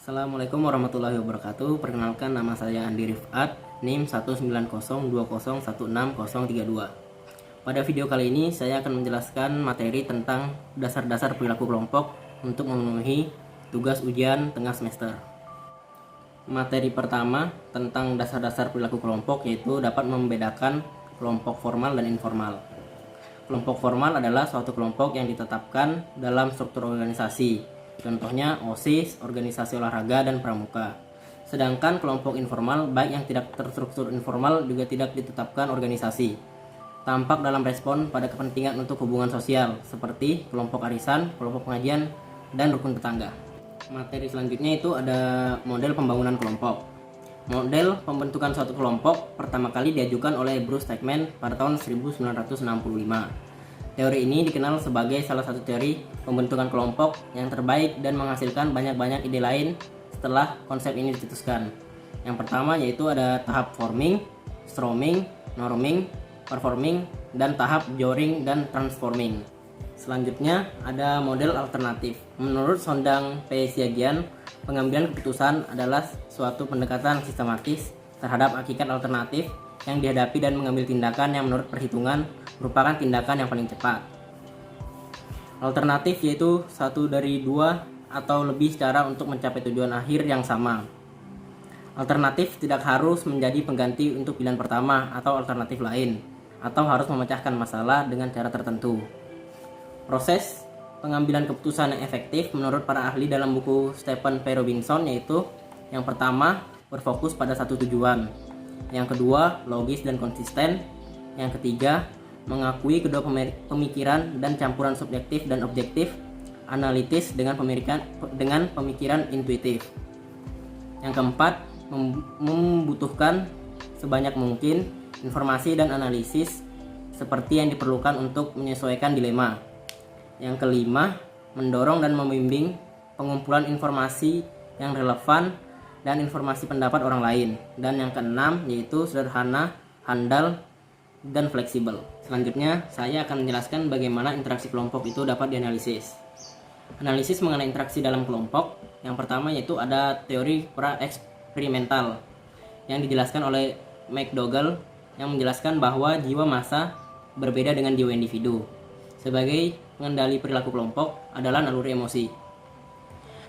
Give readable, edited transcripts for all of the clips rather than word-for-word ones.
Assalamualaikum warahmatullahi wabarakatuh. Perkenalkan, nama saya Andi Rifat, NIM 19020161032. Pada video kali ini saya akan menjelaskan materi tentang dasar-dasar perilaku kelompok untuk memenuhi tugas ujian tengah semester. Materi pertama tentang dasar-dasar perilaku kelompok yaitu dapat membedakan kelompok formal dan informal. Kelompok formal adalah suatu kelompok yang ditetapkan dalam struktur organisasi. Contohnya OSIS, organisasi olahraga, dan pramuka. Sedangkan kelompok informal, baik yang tidak terstruktur informal juga tidak ditetapkan organisasi. Tampak dalam respon pada kepentingan untuk hubungan sosial, seperti kelompok arisan, kelompok pengajian, dan rukun tetangga. Materi selanjutnya itu ada model pembangunan kelompok. Model pembentukan suatu kelompok pertama kali diajukan oleh Bruce Tuckman pada tahun 1965. Teori ini dikenal sebagai salah satu teori pembentukan kelompok yang terbaik dan menghasilkan banyak-banyak ide lain setelah konsep ini dicetuskan. Yang pertama yaitu ada tahap forming, storming, norming, performing, dan tahap joining dan transforming. Selanjutnya ada model alternatif. Menurut Sondang P. Siagian, pengambilan keputusan adalah suatu pendekatan sistematis terhadap hakikat alternatif yang dihadapi dan mengambil tindakan yang menurut perhitungan merupakan tindakan yang paling cepat. Alternatif yaitu satu dari dua atau lebih cara untuk mencapai tujuan akhir yang sama. Alternatif tidak harus menjadi pengganti untuk pilihan pertama atau alternatif lain, atau harus memecahkan masalah dengan cara tertentu. Proses pengambilan keputusan yang efektif menurut para ahli dalam buku Stephen P. Robinson yaitu yang pertama, berfokus pada satu tujuan. Yang kedua, logis dan konsisten. Yang ketiga, mengakui kedua pemikiran dan campuran subjektif dan objektif, analitis dengan pemikiran intuitif. Yang keempat, membutuhkan sebanyak mungkin informasi dan analisis seperti yang diperlukan untuk menyesuaikan dilema. Yang kelima, mendorong dan membimbing pengumpulan informasi yang relevan dan informasi pendapat orang lain. Dan yang keenam yaitu sederhana, handal, dan fleksibel. Selanjutnya saya akan menjelaskan bagaimana interaksi kelompok itu dapat dianalisis. Analisis mengenai interaksi dalam kelompok yang pertama yaitu ada teori pra-eksperimental yang dijelaskan oleh McDougall yang menjelaskan bahwa jiwa massa berbeda dengan jiwa individu. Sebagai pengendali perilaku kelompok adalah naluri emosi.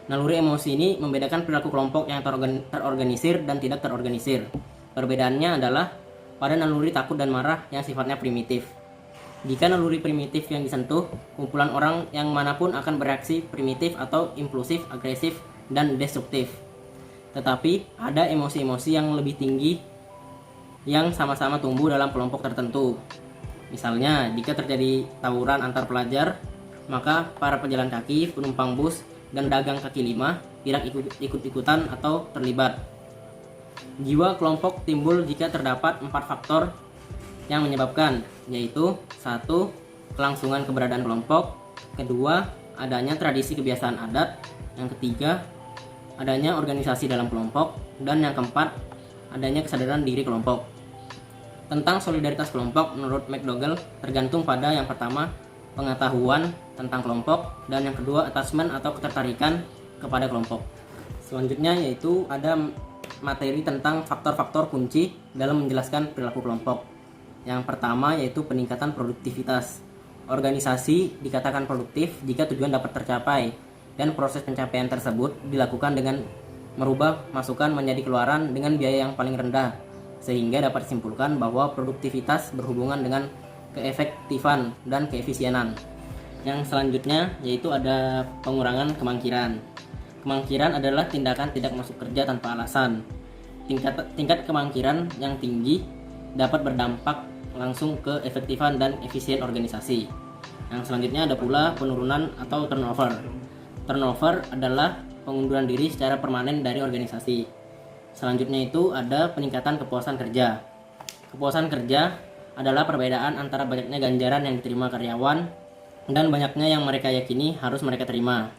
Naluri emosi ini membedakan perilaku kelompok yang terorganisir dan tidak terorganisir. Perbedaannya adalah pada naluri takut dan marah yang sifatnya primitif. Jika naluri primitif yang disentuh, kumpulan orang yang manapun akan bereaksi primitif atau impulsif, agresif, dan destruktif. Tetapi ada emosi-emosi yang lebih tinggi yang sama-sama tumbuh dalam kelompok tertentu. Misalnya, jika terjadi tawuran antar pelajar, maka para pejalan kaki, penumpang bus, dan dagang kaki lima tidak ikut-ikutan atau terlibat. Jiwa kelompok timbul jika terdapat 4 faktor yang menyebabkan, yaitu 1. Kelangsungan keberadaan kelompok. 2. Adanya tradisi kebiasaan adat. Yang ketiga, adanya organisasi dalam kelompok. Dan yang keempat, adanya kesadaran diri kelompok. Tentang solidaritas kelompok, menurut McDougall tergantung pada yang pertama, pengetahuan tentang kelompok, dan yang kedua, attachment atau ketertarikan kepada kelompok. Selanjutnya yaitu ada materi tentang faktor-faktor kunci dalam menjelaskan perilaku kelompok. Yang pertama yaitu peningkatan produktivitas. Organisasi dikatakan produktif jika tujuan dapat tercapai dan proses pencapaian tersebut dilakukan dengan merubah masukan menjadi keluaran dengan biaya yang paling rendah, sehingga dapat disimpulkan bahwa produktivitas berhubungan dengan keefektifan dan keefisienan. Yang selanjutnya yaitu ada pengurangan kemangkiran. Kemangkiran adalah tindakan tidak masuk kerja tanpa alasan. Tingkat kemangkiran yang tinggi dapat berdampak langsung ke efektifan dan efisien organisasi. Yang selanjutnya ada pula penurunan atau turnover. Turnover adalah pengunduran diri secara permanen dari organisasi. Selanjutnya itu ada peningkatan kepuasan kerja. Kepuasan kerja adalah perbedaan antara banyaknya ganjaran yang diterima karyawan dan banyaknya yang mereka yakini harus mereka terima.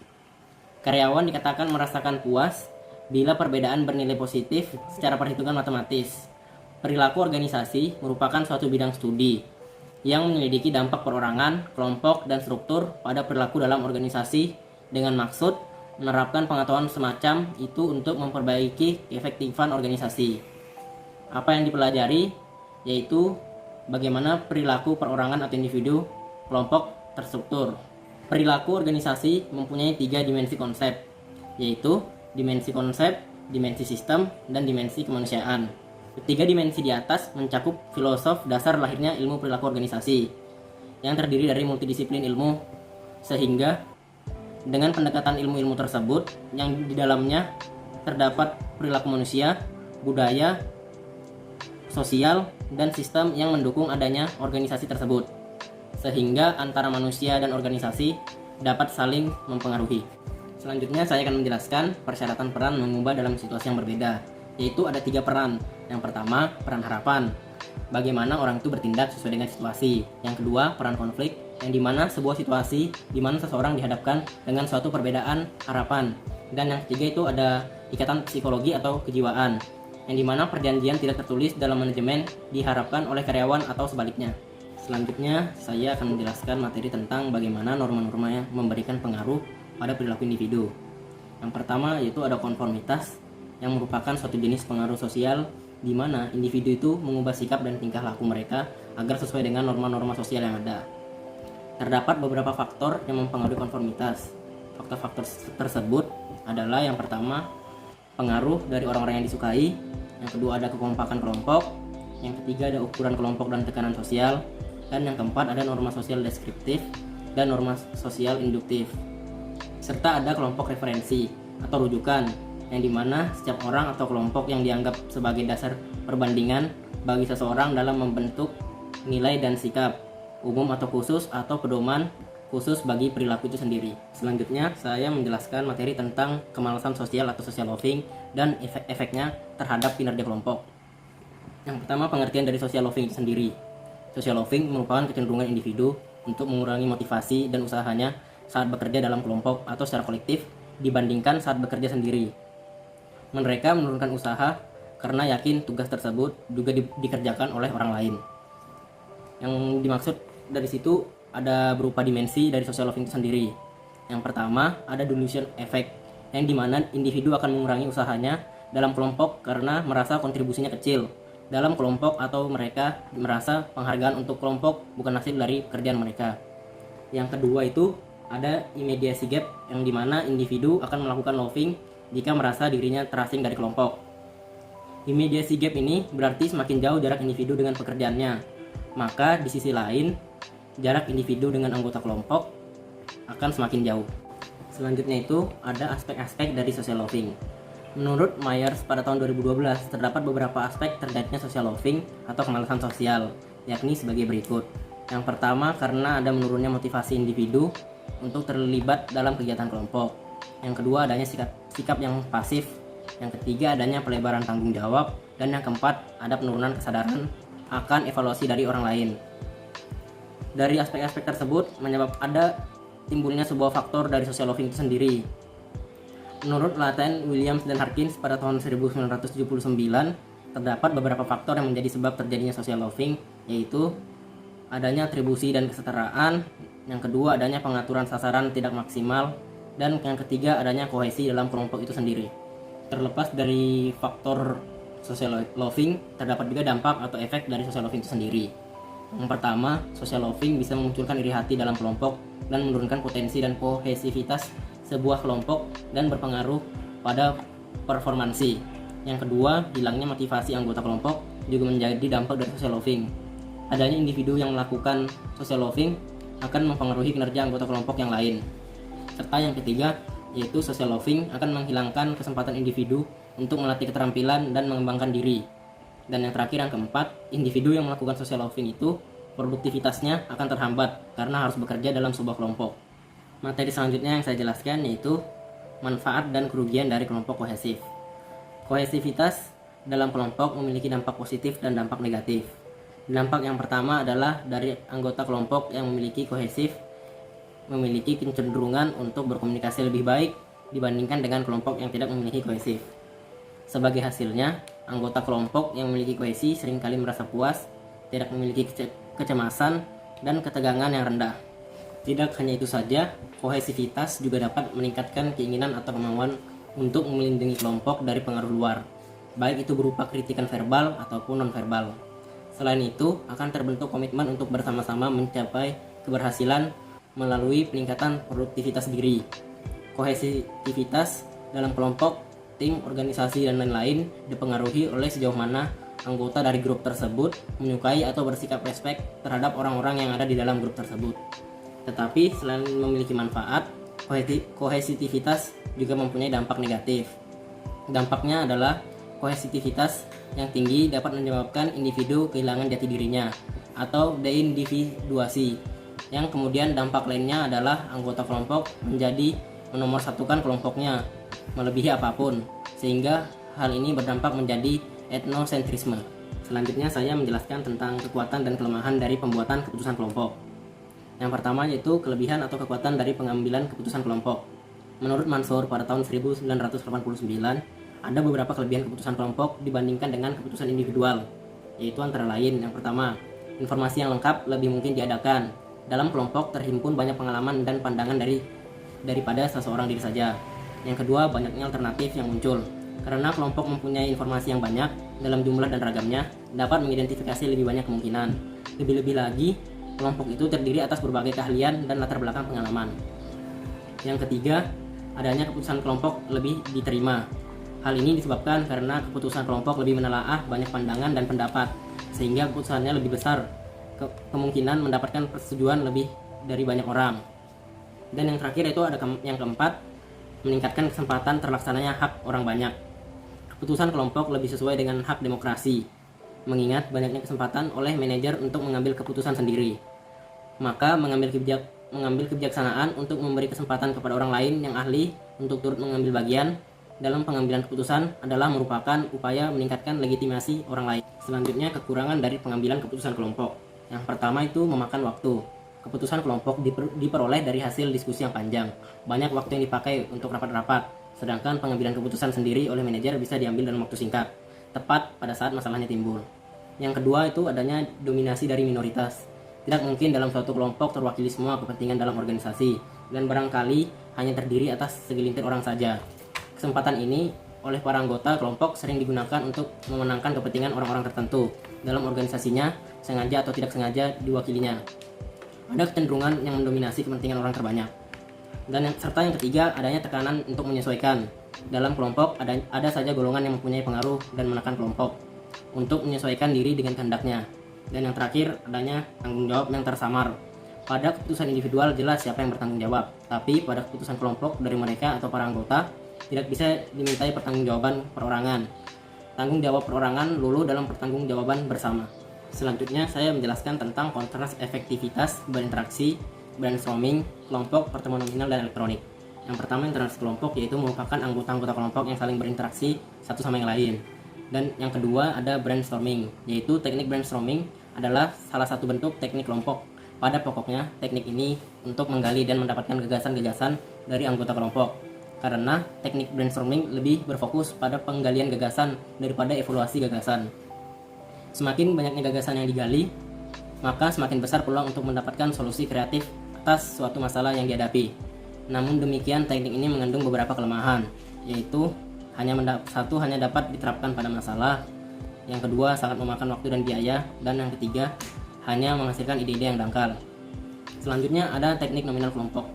Karyawan dikatakan merasakan puas bila perbedaan bernilai positif secara perhitungan matematis. Perilaku organisasi merupakan suatu bidang studi yang menyelidiki dampak perorangan, kelompok, dan struktur pada perilaku dalam organisasi dengan maksud menerapkan pengetahuan semacam itu untuk memperbaiki keefektifan organisasi. Apa yang dipelajari yaitu bagaimana perilaku perorangan atau individu kelompok terstruktur. Perilaku organisasi mempunyai 3 dimensi konsep, yaitu dimensi konsep, dimensi sistem, dan dimensi kemanusiaan. Ketiga dimensi di atas mencakup filosof dasar lahirnya ilmu perilaku organisasi yang terdiri dari multidisiplin ilmu, sehingga dengan pendekatan ilmu-ilmu tersebut yang di dalamnya terdapat perilaku manusia, budaya, sosial, dan sistem yang mendukung adanya organisasi tersebut, sehingga antara manusia dan organisasi dapat saling mempengaruhi. Selanjutnya saya akan menjelaskan persyaratan peran mengubah dalam situasi yang berbeda, yaitu ada 3 peran. Yang pertama, peran harapan, bagaimana orang itu bertindak sesuai dengan situasi. Yang kedua, peran konflik, yang dimana sebuah situasi dimana seseorang dihadapkan dengan suatu perbedaan harapan. Dan yang ketiga itu ada ikatan psikologi atau kejiwaan, yang dimana perjanjian tidak tertulis dalam manajemen diharapkan oleh karyawan atau sebaliknya. Selanjutnya saya akan menjelaskan materi tentang bagaimana norma-norma yang memberikan pengaruh pada perilaku individu. Yang pertama yaitu ada konformitas, yang merupakan suatu jenis pengaruh sosial di mana individu itu mengubah sikap dan tingkah laku mereka agar sesuai dengan norma-norma sosial yang ada. Terdapat beberapa faktor yang mempengaruhi konformitas. Faktor-faktor tersebut adalah yang pertama, pengaruh dari orang-orang yang disukai. Yang kedua ada kekompakan kelompok. Yang ketiga ada ukuran kelompok dan tekanan sosial. Dan yang keempat ada norma sosial deskriptif dan norma sosial induktif. Serta ada kelompok referensi atau rujukan, yang dimana setiap orang atau kelompok yang dianggap sebagai dasar perbandingan bagi seseorang dalam membentuk nilai dan sikap umum atau khusus atau pedoman khusus bagi perilaku itu sendiri. Selanjutnya saya menjelaskan materi tentang kemalasan sosial atau social loving dan efek-efeknya terhadap kinerja kelompok. Yang pertama, pengertian dari social loving itu sendiri. Social loving merupakan kecenderungan individu untuk mengurangi motivasi dan usahanya saat bekerja dalam kelompok atau secara kolektif dibandingkan saat bekerja sendiri. Mereka menurunkan usaha karena yakin tugas tersebut juga dikerjakan oleh orang lain. Yang dimaksud dari situ ada berupa dimensi dari social loving itu sendiri. Yang pertama ada delusion effect, yang dimana individu akan mengurangi usahanya dalam kelompok karena merasa kontribusinya kecil dalam kelompok, atau mereka merasa penghargaan untuk kelompok bukan hasil dari pekerjaan mereka. Yang kedua itu ada immediacy gap, yang dimana individu akan melakukan loving jika merasa dirinya terasing dari kelompok. Immediacy gap ini berarti semakin jauh jarak individu dengan pekerjaannya, maka di sisi lain jarak individu dengan anggota kelompok akan semakin jauh. Selanjutnya itu ada aspek-aspek dari social loving. Menurut Myers pada tahun 2012 terdapat beberapa aspek terkaitnya social loving atau kemalasan sosial, yakni sebagai berikut. Yang pertama, karena ada menurunnya motivasi individu untuk terlibat dalam kegiatan kelompok. Yang kedua, adanya sikap yang pasif. Yang ketiga, adanya pelebaran tanggung jawab. Dan yang keempat, ada penurunan kesadaran akan evaluasi dari orang lain. Dari aspek-aspek tersebut menyebabkan ada timbulnya sebuah faktor dari social loving itu sendiri. Menurut Lathan, Williams, dan Harkins pada tahun 1979 terdapat beberapa faktor yang menjadi sebab terjadinya social loving, yaitu adanya atribusi dan kesetaraan. Yang kedua, adanya pengaturan sasaran tidak maksimal. Dan yang ketiga, adanya kohesi dalam kelompok itu sendiri. Terlepas dari faktor social loving, terdapat juga dampak atau efek dari social loving itu sendiri. Yang pertama, social loving bisa memunculkan iri hati dalam kelompok dan menurunkan potensi dan kohesivitas sebuah kelompok dan berpengaruh pada performansi. Yang kedua, hilangnya motivasi anggota kelompok juga menjadi dampak dari social loving. Adanya individu yang melakukan social loving akan mempengaruhi kinerja anggota kelompok yang lain. Serta yang ketiga, yaitu social loving akan menghilangkan kesempatan individu untuk melatih keterampilan dan mengembangkan diri. Dan yang terakhir, yang keempat, individu yang melakukan social loving itu produktivitasnya akan terhambat karena harus bekerja dalam sebuah kelompok. Materi selanjutnya yang saya jelaskan yaitu manfaat dan kerugian dari kelompok kohesif. Kohesivitas dalam kelompok memiliki dampak positif dan dampak negatif. Dampak yang pertama adalah dari anggota kelompok yang memiliki kohesif memiliki kecenderungan untuk berkomunikasi lebih baik dibandingkan dengan kelompok yang tidak memiliki kohesif. Sebagai hasilnya, anggota kelompok yang memiliki kohesi seringkali merasa puas, tidak memiliki kecemasan, dan ketegangan yang rendah. Tidak hanya itu saja, kohesivitas juga dapat meningkatkan keinginan atau kemauan untuk melindungi kelompok dari pengaruh luar, baik itu berupa kritikan verbal ataupun nonverbal. Selain itu, akan terbentuk komitmen untuk bersama-sama mencapai keberhasilan melalui peningkatan produktivitas diri. Kohesivitas dalam kelompok, tim, organisasi, dan lain-lain dipengaruhi oleh sejauh mana anggota dari grup tersebut menyukai atau bersikap respek terhadap orang-orang yang ada di dalam grup tersebut. Tetapi selain memiliki manfaat, kohesivitas juga mempunyai dampak negatif. Dampaknya adalah kohesivitas yang tinggi dapat menyebabkan individu kehilangan jati dirinya atau deindividuasi. Yang kemudian dampak lainnya adalah anggota kelompok menjadi menomorsatukan kelompoknya melebihi apapun, sehingga hal ini berdampak menjadi etnosentrisme. Selanjutnya saya menjelaskan tentang kekuatan dan kelemahan dari pembuatan keputusan kelompok. Yang pertama yaitu kelebihan atau kekuatan dari pengambilan keputusan kelompok. Menurut Mansur pada tahun 1989, ada beberapa kelebihan keputusan kelompok dibandingkan dengan keputusan individual, yaitu antara lain yang pertama, informasi yang lengkap lebih mungkin diadakan. Dalam kelompok terhimpun banyak pengalaman dan pandangan daripada seseorang diri saja. Yang kedua, banyaknya alternatif yang muncul. Karena kelompok mempunyai informasi yang banyak dalam jumlah dan ragamnya, dapat mengidentifikasi lebih banyak kemungkinan. Lebih-lebih lagi, kelompok itu terdiri atas berbagai keahlian dan latar belakang pengalaman. Yang ketiga, adanya keputusan kelompok lebih diterima. Hal ini disebabkan karena keputusan kelompok lebih menelaah banyak pandangan dan pendapat, sehingga keputusannya lebih besar kemungkinan mendapatkan persetujuan lebih dari banyak orang. Dan yang terakhir itu ada yang keempat, meningkatkan kesempatan terlaksananya hak orang banyak. Keputusan kelompok lebih sesuai dengan hak demokrasi, mengingat banyaknya kesempatan oleh manajer untuk mengambil keputusan sendiri. Maka mengambil kebijaksanaan untuk memberi kesempatan kepada orang lain yang ahli untuk turut mengambil bagian dalam pengambilan keputusan adalah merupakan upaya meningkatkan legitimasi orang lain. Selanjutnya, kekurangan dari pengambilan keputusan kelompok. Yang pertama itu memakan waktu. Keputusan kelompok diperoleh dari hasil diskusi yang panjang. Banyak waktu yang dipakai untuk rapat-rapat, sedangkan pengambilan keputusan sendiri oleh manajer bisa diambil dalam waktu singkat, tepat pada saat masalahnya timbul. Yang kedua itu adanya dominasi dari minoritas. Tidak mungkin dalam suatu kelompok terwakili semua kepentingan dalam organisasi, dan barangkali hanya terdiri atas segelintir orang saja. Kesempatan ini oleh para anggota kelompok sering digunakan untuk memenangkan kepentingan orang-orang tertentu dalam organisasinya, sengaja atau tidak sengaja diwakilinya. Ada kecenderungan yang mendominasi kepentingan orang terbanyak. Dan serta yang ketiga, adanya tekanan untuk menyesuaikan. Dalam kelompok ada saja golongan yang mempunyai pengaruh dan menekan kelompok untuk menyesuaikan diri dengan kehendaknya. Dan yang terakhir, adanya tanggung jawab yang tersamar. Pada keputusan individual jelas siapa yang bertanggung jawab, tapi pada keputusan kelompok dari mereka atau para anggota tidak bisa dimintai pertanggungjawaban perorangan. Tanggung jawab perorangan luluh dalam pertanggungjawaban bersama. Selanjutnya saya menjelaskan tentang kontras efektivitas berinteraksi, brainstorming, kelompok, pertemuan nominal, dan elektronik. Yang pertama, interaksi kelompok yaitu merupakan anggota-anggota kelompok yang saling berinteraksi satu sama yang lain. Dan yang kedua ada brainstorming, yaitu teknik brainstorming adalah salah satu bentuk teknik kelompok. Pada pokoknya, teknik ini untuk menggali dan mendapatkan gagasan-gagasan dari anggota kelompok. Karena teknik brainstorming lebih berfokus pada penggalian gagasan daripada evaluasi gagasan. Semakin banyaknya gagasan yang digali, maka semakin besar peluang untuk mendapatkan solusi kreatif atas suatu masalah yang dihadapi. Namun demikian, teknik ini mengandung beberapa kelemahan, yaitu satu hanya dapat diterapkan pada masalah, yang kedua sangat memakan waktu dan biaya, dan yang ketiga hanya menghasilkan ide-ide yang dangkal. Selanjutnya ada teknik nominal kelompok.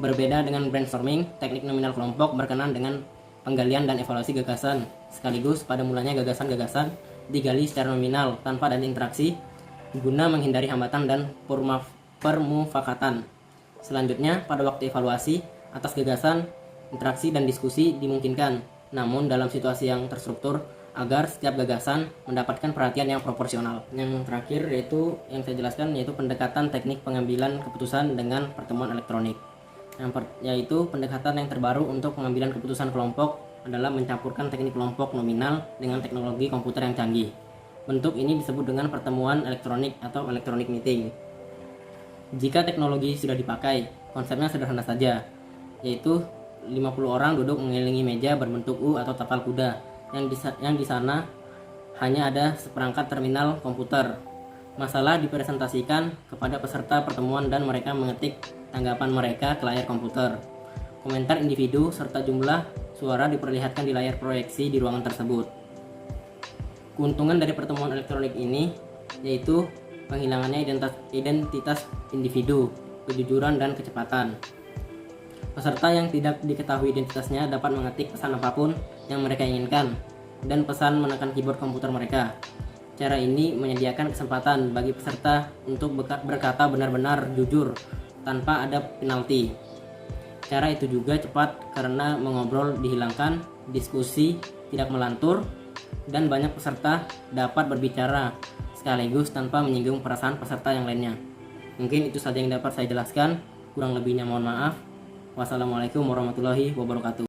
Berbeda dengan brainstorming, teknik nominal kelompok berkenan dengan penggalian dan evaluasi gagasan, sekaligus pada mulanya gagasan-gagasan digali secara nominal tanpa adanya interaksi guna menghindari hambatan dan permufakatan. Selanjutnya, pada waktu evaluasi atas gagasan, interaksi dan diskusi dimungkinkan, namun dalam situasi yang terstruktur agar setiap gagasan mendapatkan perhatian yang proporsional. Yang terakhir yaitu yang saya jelaskan yaitu pendekatan teknik pengambilan keputusan dengan pertemuan elektronik. Yaitu pendekatan yang terbaru untuk pengambilan keputusan kelompok adalah mencampurkan teknik kelompok nominal dengan teknologi komputer yang canggih. Bentuk ini disebut dengan pertemuan elektronik atau electronic meeting. Jika teknologi sudah dipakai, konsepnya sederhana saja, yaitu 50 orang duduk mengelilingi meja berbentuk U atau tapal kuda, yang di sana hanya ada seperangkat terminal komputer. Masalah dipresentasikan kepada peserta pertemuan dan mereka mengetik tanggapan mereka ke layar komputer. Komentar individu serta jumlah suara diperlihatkan di layar proyeksi di ruangan tersebut. Keuntungan dari pertemuan elektronik ini yaitu penghilangannya identitas individu, kejujuran, dan kecepatan. Peserta yang tidak diketahui identitasnya dapat mengetik pesan apapun yang mereka inginkan dan pesan menekan keyboard komputer mereka. Cara ini menyediakan kesempatan bagi peserta untuk berkata benar-benar jujur tanpa ada penalti. Cara itu juga cepat karena mengobrol dihilangkan, diskusi tidak melantur, dan banyak peserta dapat berbicara sekaligus tanpa menyinggung perasaan peserta yang lainnya. Mungkin itu saja yang dapat saya jelaskan, kurang lebihnya mohon maaf. Wassalamualaikum warahmatullahi wabarakatuh.